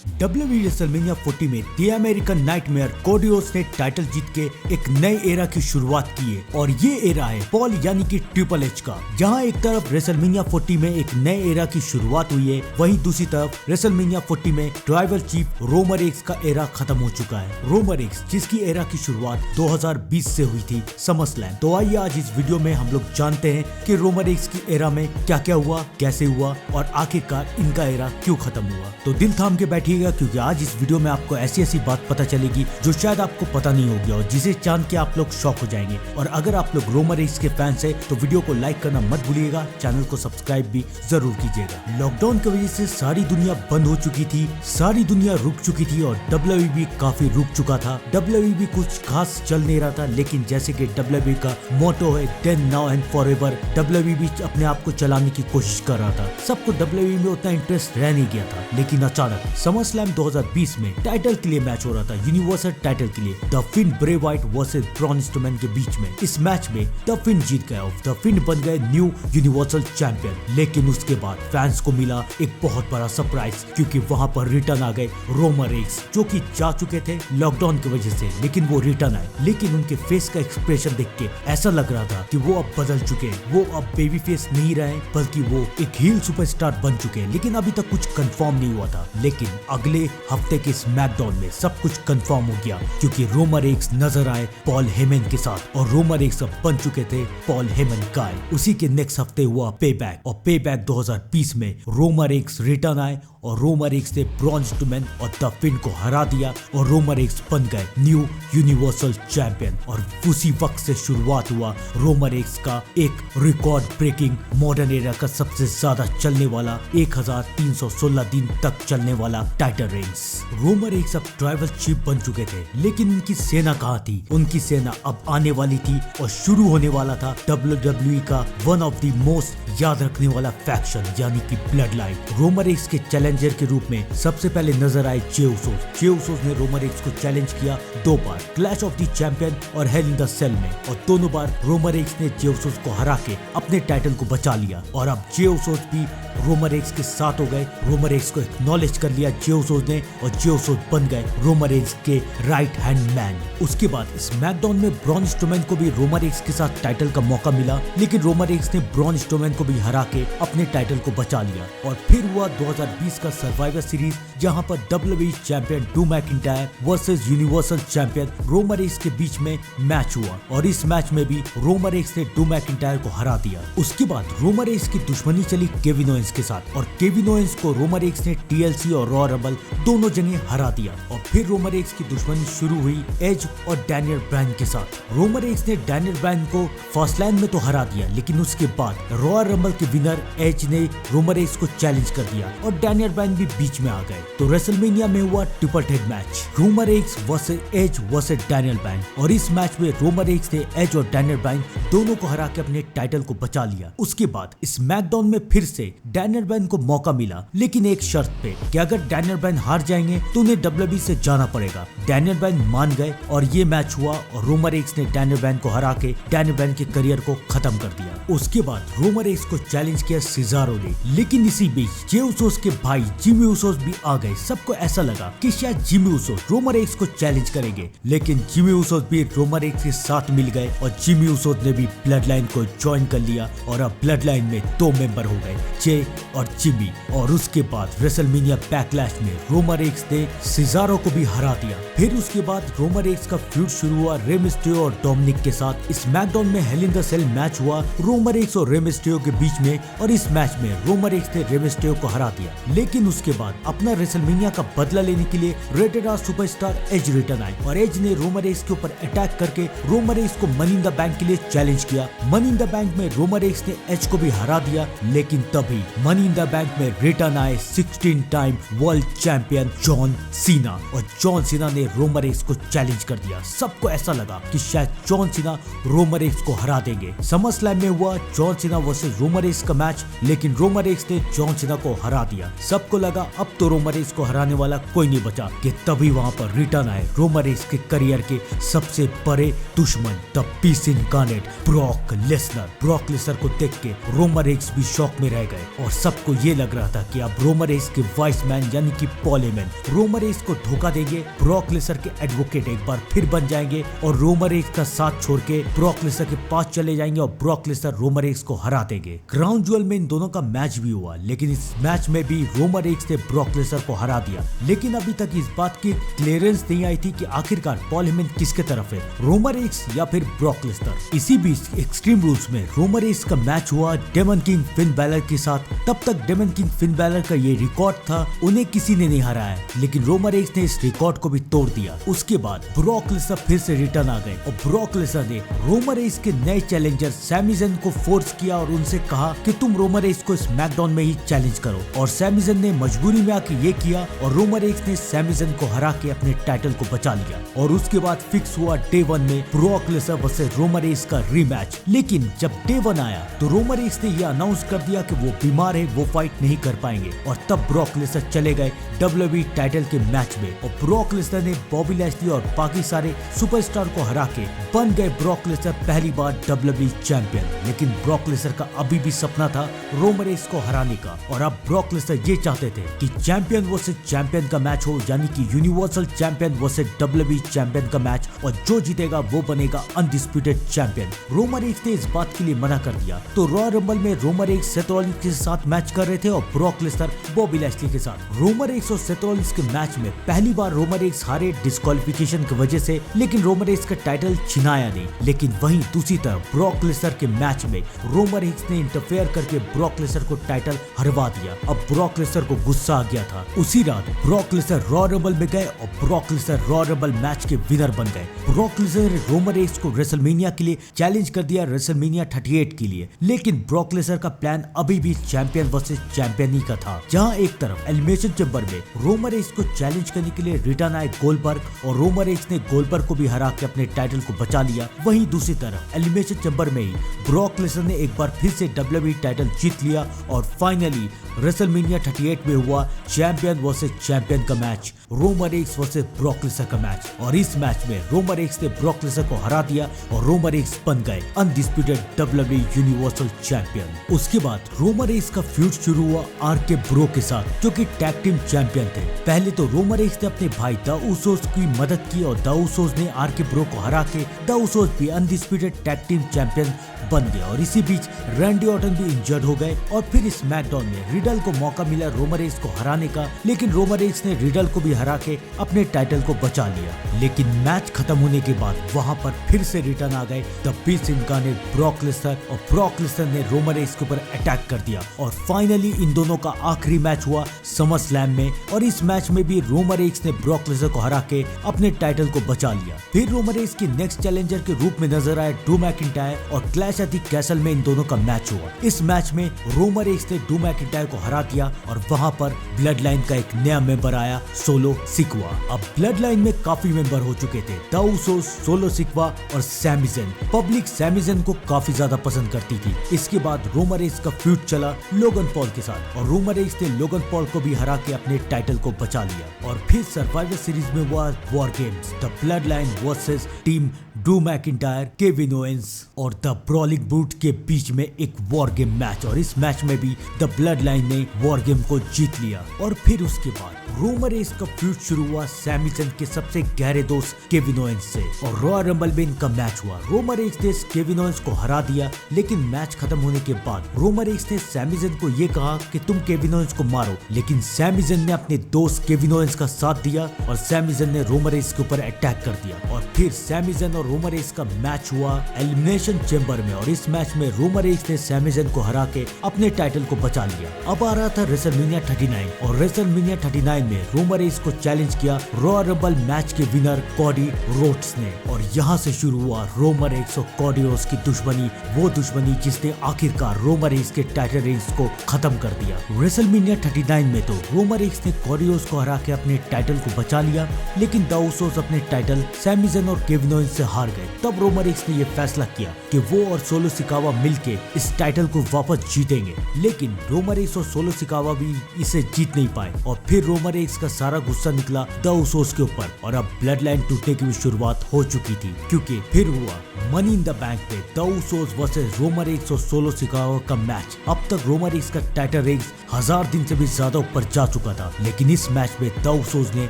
WWE WrestleMania 40 में the American nightmare Cody Rhodes ने title जीत के एक नए एरा की शुरुआत की है और ये एरा है पॉल यानी कि ट्रिपल एच का। जहां एक तरफ रेसलमेनिया 40 में एक नए एरा की शुरुआत हुई है, वहीं दूसरी तरफ रेसलमेनिया 40 में ट्राइबल चीफ रोमन रेंस का एरा खत्म हो चुका है। रोमन रेंस जिसकी एरा की शुरुआत 2020 से हुई थी समरस्लैम। तो आइए आज इस वीडियो में हम लोग जानते हैं कि रोमन रेंस की एरा में क्या क्या हुआ, कैसे हुआ और आखिरकार इनका एरा क्यों खत्म हुआ। तो दिल थाम के बैठिएगा क्योंकि आज इस वीडियो में आपको ऐसी ऐसी बात पता चलेगी जो शायद आपको पता नहीं होगी और जिसे जान के आप लोग शॉक हो जाएंगे। और अगर आप लोग रोमन रेंस के फैंस हैं तो वीडियो को लाइक करना मत भूलिएगा, चैनल को सब्सक्राइब भी जरूर कीजिएगा। लॉकडाउन की वजह से सारी दुनिया बंद हो चुकी थी, सारी दुनिया रुक चुकी थी और WWE काफी रुक चुका था। WWE कुछ खास चल नहीं रहा था, लेकिन जैसे कि WWE का मोटो है then now and forever, WWE अपने आप को चलाने की कोशिश कर रहा था। सबको WWE में उतना इंटरेस्ट रह नहीं गया था, लेकिन अचानक समरस्लैम 2020 में टाइटल के लिए मैच हो रहा था, यूनिवर्सल टाइटल के लिए द फिन ब्रे व्हाइट वर्सेस ब्रॉन स्ट्रोमैन के बीच में। इस मैच में द फिन जीत गया और द फिन बन गए न्यू यूनिवर्सल चैंपियन। लेकिन उसके बाद फैंस को मिला एक बहुत बड़ा सरप्राइज, क्योंकि वहां पर रिटर्न आ गए रोमन रेंस, जो कि जा चुके थे लॉकडाउन की वजह से, लेकिन वो रिटर्न आए। लेकिन उनके फेस का एक्सप्रेशन देख के ऐसा लग रहा था कि वो अब बदल चुके हैं, वो अब बेबी फेस नहीं रहे बल्कि वो एक हील सुपरस्टार बन चुके हैं। लेकिन अभी तक कुछ कंफर्म नहीं हुआ था, लेकिन अगले हफ्ते के स्मैकडाउन में सब कुछ कंफर्म हो गया, क्योंकि रोमन रेंस नजर आए पॉल हेमन के साथ और रोमन रेंस अब बन चुके थे पॉल हेमन गाय। उसी के नेक्स्ट हफ्ते हुआ पे बैक और पे बैक 2020 में रोमन रेंस रिटर्न आए और रोमन रेंस ने ब्रॉन स्ट्रोमैन और द फिन को हरा दिया और रोमन रेंस बन गए न्यू यूनिवर्सल चैंपियन। और उसी वक्त से शुरुआत हुआ रोमन रेंस का एक रिकॉर्ड ब्रेकिंग मॉडर्न एरा का सबसे ज्यादा चलने वाला 1316 दिन तक चलने वाला टाइटल रेंस। रोमन रेंस अब ट्राइबल चीफ बन चुके थे, लेकिन उनकी सेना कहाँ थी? उनकी सेना अब आने वाली थी और शुरू होने वाला था WWE का वन ऑफ द मोस्ट याद रखने वाला फैक्शन यानी कि ब्लड लाइन। रोमन रेंस के चैलेंजर के रूप में सबसे पहले नजर आए जे उसोस। जे उसोस ने रोमन रेंस को चैलेंज किया 2 बार, क्लैश ऑफ द चैंपियन और हेल इन द सेल में, और दोनों बार रोमन रेंस ने जे उसोस को हरा के अपने टाइटल को बचा लिया। और अब जे उसोस भी रोमन रेंस के साथ हो गए, रोमन रेंस को एक्नॉलेज कर लिया जे उसोस ने और जे उसोस बन गए रोमन रेंस के राइट हैंड मैन। उसके बाद स्मैकडाउन में ब्रॉन स्ट्रोमैन को भी रोमन रेंस के साथ टाइटल का मौका मिला, लेकिन रोमन रेंस ने ब्रॉन स्ट्रोमैन को भी हरा के अपने टाइटल को बचा लिया। और फिर हुआ 2020 का सर्वाइवर सीरीज, जहां पर WWE champion Drew McIntyre versus universal champion Roman Reigns के बीच में मैच हुआ और इस मैच में भी रोमन रेंस ने ड्रू मैकिंटायर को हरा दिया। उसके बाद रोमन रेंस की दुश्मनी चली केविन ओवेंस के साथ और केविन ओवेंस को रोमन रेंस ने TLC और रॉ रंबल दोनों जगह हरा दिया। और फिर रोमन रेंस की दुश्मनी शुरू हुई एज और डैनियल ब्रायन के साथ। रोमन रेंस ने डैनियल ब्रायन को फर्स्ट लाइन में तो हरा दिया, लेकिन उसके बाद रॉ रंबल के विनर एज ने रोमन रेंस को चैलेंज कर दिया और डैनियल ब्रायन भी बीच में आ गए। तो रेसलमेनिया में हुआ triple head match, Roman Reigns versus Edge versus Daniel Bryan, और इस मैच में रोमन रेंस ने एज और डैनियल ब्रायन दोनों को हरा के अपने टाइटल को बचा लिया। उसके बाद स्मैकडाउन में फिर से डैनियल ब्रायन को मौका मिला, लेकिन एक शर्त पे कि अगर डैनियल ब्रायन हार जाएंगे तो उन्हें WWE से जाना पड़ेगा। डैनियल ब्रायन मान गए और ये मैच हुआ और रोमन रेंस ने डैनियल ब्रायन को हरा के डैनियल ब्रायन के करियर को खत्म कर दिया। उसके बाद रोमन रेंस को चैलेंज किया सिजारो ने, लेकिन इसी बीच जे उसोस के भाई जिमी उसोस भी आ गए। सबको ऐसा लगा कि शायद जिमी उसोस रोमन रेंस को चैलेंज करेंगे, लेकिन जिमी उसोस भी रोमन रेंस के साथ मिल गए और जिमी उसोस ने भी ब्लड लाइन को ज्वाइन कर लिया और अब ब्लड लाइन में 2 मेंबर हो गए, जे और जिमी। और उसके बाद रेसलमेनिया बैकलैश में रोमन रेंस ने सिजारो को भी हरा दिया। फिर उसके बाद रोमन रेंस का फ्यूड शुरू हुआ रे मिस्टेरियो और डोमिनिक के साथ। स्मैकडाउन में hell in the cell match हुआ रोमन रेंस और रे मिस्टेरियो के बीच में, और इस मैच में रोमन रेंस ने रे मिस्टेरियो को हरा दिया। लेकिन उसके बाद अपना रेसलमेनिया का बदला लेने के लिए rated R superstar Edge return आए और एज ने रोमन रेंस के ऊपर अटैक करके रोमन रेंस को मनी इन द बैंक के लिए चैलेंज किया। मनी इन द बैंक में रोमन रेंस ने एज को भी हरा दिया, लेकिन तभी मनी इन द बैंक में रिटर्न आए 16 time world champion John Cena और जॉन सीना ने रोमन रेंस को चैलेंज कर दिया। सबको ऐसा लगा कि शायद जॉन सीना रोमन रेंस को हरा देंगे। समरस्लैम में हुआ हुआ John Cena versus Roman Reigns का मैच, लेकिन रोमन रेंस ने जॉन सीना को हरा दिया। सबको लगा अब तो रोमन रेंस को हराने वाला कोई नहीं बचा कि तभी वहां पर रिटर्न आए रोमन रेंस के करियर के सबसे बड़े दुश्मन the beast incarnate Brock Lesnar. Brock Lesnar को देख के रोमन रेंस भी शॉक में रह गए और सबको ये लग रहा था कि अब रोमन रेंस के वाइस मैन यानी कि पॉल हेमन रोमन रेंस को धोखा देंगे, ब्रॉक लेसनर के एडवोकेट एक बार फिर बन जाएंगे और रोमन रेंस का साथ छोड़ के ब्रॉक लेसनर के पास चले जाएंगे और ब्रॉक लेसनर रोमन रेंस को हरा देंगे। क्राउन ज्वेल में इन दोनों का मैच भी हुआ, लेकिन इस मैच में भी रोमन रेंस ने ब्रॉक लेसनर को हरा दिया। लेकिन अभी तक इस बात की क्लियरेंस नहीं आई थी कि आखिरकार पॉल हेमन किसके तरफ है, रोमन रेंस या फिर ब्रॉक लेसनर। इसी बीच एक्सट्रीम रूल्स में रोमन रेंस का मैच हुआ डेमन किंग फिन बैलर के साथ। तब तक डेमन किंग फिन बैलर का ये रिकॉर्ड था, उन्हें किसी ने नहीं हराया, लेकिन रोमन रेंस ने इस रिकॉर्ड को भी तोड़ दिया। उसके बाद ब्रॉक लेसनर फिर से रिटर्न आ गए और ब्रॉक लेसनर ने रोमन रेंस के नए चैलेंजर सैमी ज़ेन को फोर्स किया और उनसे कहा कि तुम रोमन रेंस को स्मैकडाउन में ही चैलेंज करो, और सैमी ज़ेन ने मजबूरी में आके ये किया और रोमन रेंस ने सैमी ज़ेन को हरा के अपने टाइटल को बचा लिया। और उसके बाद फिक्स हुआ डे 1 में Brock Lesnar versus Roman Reigns का रीमैच। लेकिन जब डे 1 आया तो रोमन रेंस ने ये अनाउंस कर दिया कि वो बीमार है, वो फाइट नहीं कर पाएंगे, और तब ब्रॉक लेसनर चले गए WWE टाइटल के मैच में और ब्रॉक लेसनर ने बॉबी लैशली और बाकी सारे सुपरस्टार को हरा के बन गए ब्रॉक लेसनर पहली बार WWE चैंपियन। लेकिन ब्रॉक लेसनर का अभी भी सपना था रोमन रेंस को हराने का, और अब ब्रॉक लेसनर ये चाहते थे कि चैंपियन वर्सेस चैंपियन का मैच हो, यानी कि universal champion versus WWE champion का मैच, और जो जीतेगा वो बनेगा अनडिस्प्यूटेड चैंपियन। रोमन रेंस ने इस बात के लिए मना कर दिया, तो रॉयल रंबल में रोमन रेंस सेथ रॉलिंस के साथ मैच कर रहे थे और ब्रॉक लेसनर बॉबी लैशली के साथ। रोमन रेंस और सेथ रॉलिंस के मैच में पहली बार रोमन रेंस हारे डिस्क्वालिफिकेशन की वजह से, लेकिन रोमन रेंस का टाइटल छिनाया नहीं। लेकिन वहीं दूसरी तरफ ब्रॉक लेसनर के मैच में रोमन रेंस ने इंटरफेयर करके ब्रॉक लेसनर को टाइटल हरवा दिया। अब ब्रॉक लेसनर को गुस्सा आ गया था। उसी रात ब्रॉक लेसनर रॉयल रंबल में गए और Brock Lesnar royal rumble match के विनर बन गए। ब्रॉक लेसनर ने रोमन रेंस को रेसलमेनिया के लिए चैलेंज कर दिया, रेसलमेनिया 38 के लिए। लेकिन ब्रॉक लेसनर का प्लान अभी भी चैंपियन वर्सेस चैंपियन ही का था, जहां एक तरफ एलिमिनेशन चैंबर में रोमन रेंस को चैलेंज करने के लिए रिटर्न आए गोल्डबर्ग, और रोमन रेंस ने गोल्डबर्ग को भी हरा के अपने टाइटल को बचा लिया। वहीं दूसरी तरफ एलिमिनेशन चैंबर में ही ब्रॉक लेसनर ने एक बार फिर से WWE टाइटल जीत लिया और फाइनली रेसलमेनिया 38 में हुआ चैंपियन वर्सेस चैंपियन का match, Roman Reigns versus Brock Lesnar का मैच। और इस मैच में रोमन रेंस ने ब्रॉक लेसनर को हरा दिया और रोमन रेंस बन गए अनडिस्प्यूटेड WWE यूनिवर्सल चैंपियन। उसके बाद रोमन रेंस का फ्यूड शुरू हुआ RK ब्रो के साथ, जो कि टैग टीम चैंपियन थे। पहले तो रोमन रेंस ने अपने भाई द उसोस की मदद की और द उसोस ने RK ब्रो को हरा के द उसोस भी अनडिस्प्यूटेड टैग टीम चैंपियन बन गया। और इसी बीच रैंडी ऑर्टन भी इंजर्ड हो गए और फिर स्मैकडाउन में रिडल को मौका मिला रोमन रेंस को हराने का, लेकिन रोमन रेंस ने रिडल को भी हरा के अपने टाइटल को बचा लिया। लेकिन मैच खत्म होने के बाद वहां पर फिर से रिटर्न आ गए the beast incarnate Brock Lesnar, और ब्रॉक लेसनर ने रोमन रेंस के ऊपर अटैक कर दिया। और फाइनली इन दोनों का आखिरी मैच हुआ समर स्लैम में, और इस मैच में भी रोमन रेंस ने ब्रॉक लेसनर को हरा के अपने टाइटल को बचा लिया। फिर रोमन रेंस के नेक्स्ट चैलेंजर के रूप में नजर आए ड्रू मैकिंटायर, और क्लैश एट द कैसल में इन दोनों का मैच हुआ। इस मैच में रोमन रेंस ने ड्रू मैकिंटायर को हरा दिया और वहां पर ब्लड लाइन का एक नया मेंबर आया, सोलो सिक्वा। अब ब्लड लाइन में काफी मेंबर हो चुके थे, द उसोस, सोलो सिक्वा और Sami Zayn. Public Sami Zayn को काफी ज्यादा पसंद करती थी। इसके बाद रोमन रेंस का फ्यूड चला लोगन पॉल के साथ, और रोमन रेंस ने लोगन पॉल को भी हरा के अपने टाइटल को बचा लिया। और फिर सर्वाइवर सीरीज में हुआ war games, the blood line versus team Drew McIntyre, Kevin Owens और द ब्रॉलिंग ब्रूट के बीच में एक वॉर गेम मैच, और इस मैच में भी द ब्लड लाइन ने वॉर गेम को जीत लिया। और फिर उसके बाद रोमन रेंस का फ्यूड शुरू हुआ सैमी ज़ेन के सबसे गहरे दोस्त केविन ओवेंस से, और रॉयल रंबल में इनका मैच हुआ। रोमन रेंस ने केविन ओवेंस को हरा दिया, लेकिन मैच खत्म होने के बाद रोमन रेंस ने सैमी ज़ेन को ये कहा कि तुम केविन ओवेंस को मारो, लेकिन सैमी ज़ेन ने अपने दोस्त केविन ओवेंस का साथ दिया और सैमी ज़ेन ने रोमन रेंस के ऊपर अटैक कर दिया। और फिर सैमी ज़ेन और रोमन रेंस का मैच हुआ एलिमिनेशन चैंबर में, और इस मैच में रोमन रेंस ने सैमी ज़ेन को हरा के अपने टाइटल को बचा लिया। अब आ रहा था रेसलमेनिया 39, और रेसलमेनिया 39 में रोमन रेंस को चैलेंज किया रॉयल रंबल मैच के विनर कोडी रोड्स ने, और यहाँ से शुरू हुआ रोमन रेंस और कोडी रोड्स की दुश्मनी, वो दुश्मनी जिसने आखिरकार रोमन रेंस के टाइटल रेंस को खत्म कर दिया। रेसलमेनिया 39 में तो रोमन रेंस ने कोडी रोड्स को हरा के अपने टाइटल को बचा लिया, लेकिन द उसोस अपने टाइटल सैमी ज़ेन और केविन ओवेंस से हार गए। तब रोमन रेंस ने ये फैसला किया कि वो और सोलो सिकावा मिलके इस टाइटल को वापस जीतेंगे, लेकिन रोमन रेंस और सोलो सिकावा भी इसे जीत नहीं पाए और फिर रोमन रेंस का सारा गुस्सा निकला द उसोस के ऊपर और अब ब्लड लाइन टूटने की भी शुरुआत हो चुकी थी, क्योंकि फिर हुआ मनी इन द बैंक पे the Usos versus Roman Reigns और सोलो सिकावा का मैच। अब तक रोमन रेंस का टाइटल रेंस 1000 दिन से भी ज्यादा ऊपर जा चुका था, लेकिन इस मैच में द उसोस ने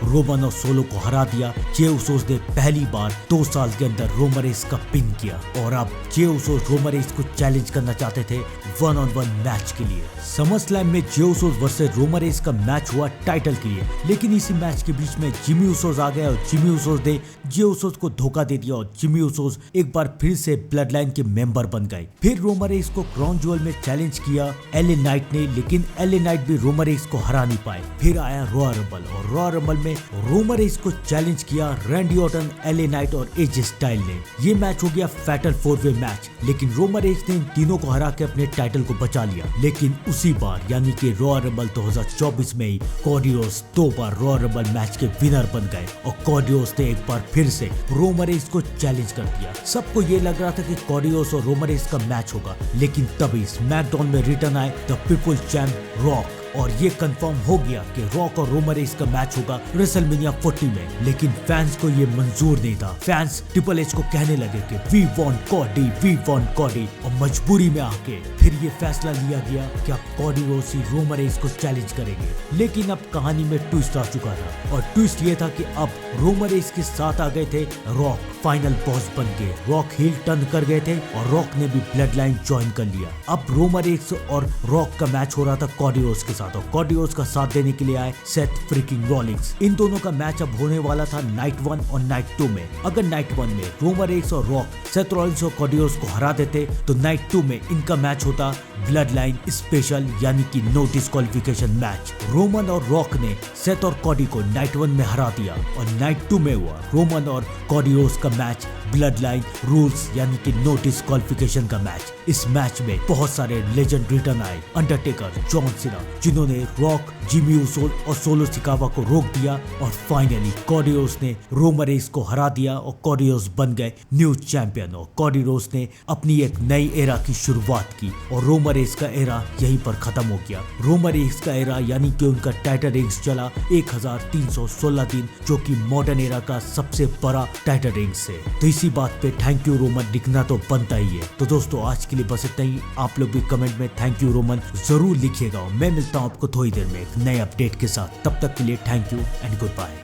रोमन और सोलो को हरा दिया। जे उसोस ने पहली बार 2 साल के अंदर रोमन रेंस का पिन किया और अब जे उसोस रोमन रेंस को चैलेंज करना चाहते थे 1-on-1 मैच के लिए। समरस्लैम में जे उसोस वर्सेस रोमन रेंस का मैच हुआ टाइटल के लिए, लेकिन इसी मैच के बीच में जिमी उसोस आ गया और जिमी उसोस ने जे उसोस को धोखा दे दिया और जिमी उसोस एक बार फिर से ब्लड लाइन के मेंबर बन गए। फिर रोमन रेंस को क्राउन ज्वेल में चैलेंज किया एलए नाइट ने, लेकिन एलए नाइट भी रोमन रेंस को हरा नहीं पाए। फिर आया रॉयल रंबल और रॉयल रंबल में रोमन रेंस को चैलेंज किया रैंडी ऑर्टन, एलए नाइट और एजे स्टाइल ने। ये मैच हो गया फैटल 4-वे मैच, लेकिन रोमन रेंस ने इन तीनों को हरा के अपने टाइटल को बचा लिया। लेकिन उसी बार यानी कि रॉयल रंबल 2024 में ही कोडी रोड्स 2 बार रॉयल रंबल मैच के विनर बन गए और कोडी रोड्स ने एक बार फिर से रोमन रेंस को चैलेंज कर दिया। सबको ये लग रहा था कि कोडी रोड्स और रोमन रेंस का मैच होगा, लेकिन तभी स्मैकडाउन में रिटर्न आए द पीपल चैंप रॉक और ये कंफर्म हो गया कि रॉक और रोमन रेंस का मैच होगा रेसलमेनिया 40 में। लेकिन फैंस को ये मंजूर नहीं था। फैंस ट्रिपल एच को कहने लगे कि वी वांट कोडी और मजबूरी में आके फिर ये फैसला लिया गया कि अब कोडी रोड्स ही रोमन रेंस को चैलेंज करेंगे। लेकिन अब कहानी में ट्विस्ट आ चुका था और ट्विस्ट ये था कि अब रोमन रेंस के साथ आ गए थे रॉक, फाइनल बॉस बन के। रॉक हील टर्न कर गए थे और रॉक ने भी ब्लड लाइन ज्वाइन कर लिया। अब रोमन रेंस और रॉक का मैच हो रहा था कोडी रोड्स के साथ और कोडी रोड्स का साथ देने के लिए आए सेथ फ्रीकिंग रॉलिंग्स। इन दोनों का मैच अब होने वाला था नाइट 1 और नाइट 2 में। अगर नाइट 1 में रोमन रेंस और रॉक सेथ रॉलिंग्स और कोडी रोड्स को हरा देते तो नाइट 2 में इनका मैच होता ब्लड लाइन स्पेशल यानी कि नो डिस्क्वालिफिकेशन मैच। रोमन और रॉक ने सेथ और कोडी को नाइट 1 में हरा दिया और नाइट 2 में हुआ रोमन और कोडी रोड्स का मैच ब्लड लाइन रूल्स यानी कि नो डिस्क्वालिफिकेशन का मैच। इस मैच में बहुत सारे लेजेंड रिटर्न आए, अंडरटेकर, जॉन सीना, जिन्होंने रॉक, जिमी उसो और सोलो सिकावा को रोक दिया और फाइनली कोडी रोड्स ने रोमन रेंस को हरा दिया और कोडी रोड्स बन गए न्यू चैंपियन और कोडी रोड्स ने अपनी एक नई एरा की शुरुआत की और रोमन रेंस का एरा यहीं पर खत्म हो गया। रोमन रेंस का एरा यानी कि उनका टाइटल रेंस चला 1316 दिन, जो कि मॉडर्न एरा का सबसे बड़ा टाइटल रेंस है। तो इसी बात पे थैंक यू रोमन दिखना तो बनता ही है। तो दोस्तों आज के लिए बस इतना ही। आप लोग भी कमेंट में थैंक यू रोमन जरूर लिखिएगा। मैं मिलता हूँ आपको थोड़ी देर में एक नए अपडेट के साथ। तब तक के लिए thank you and good bye.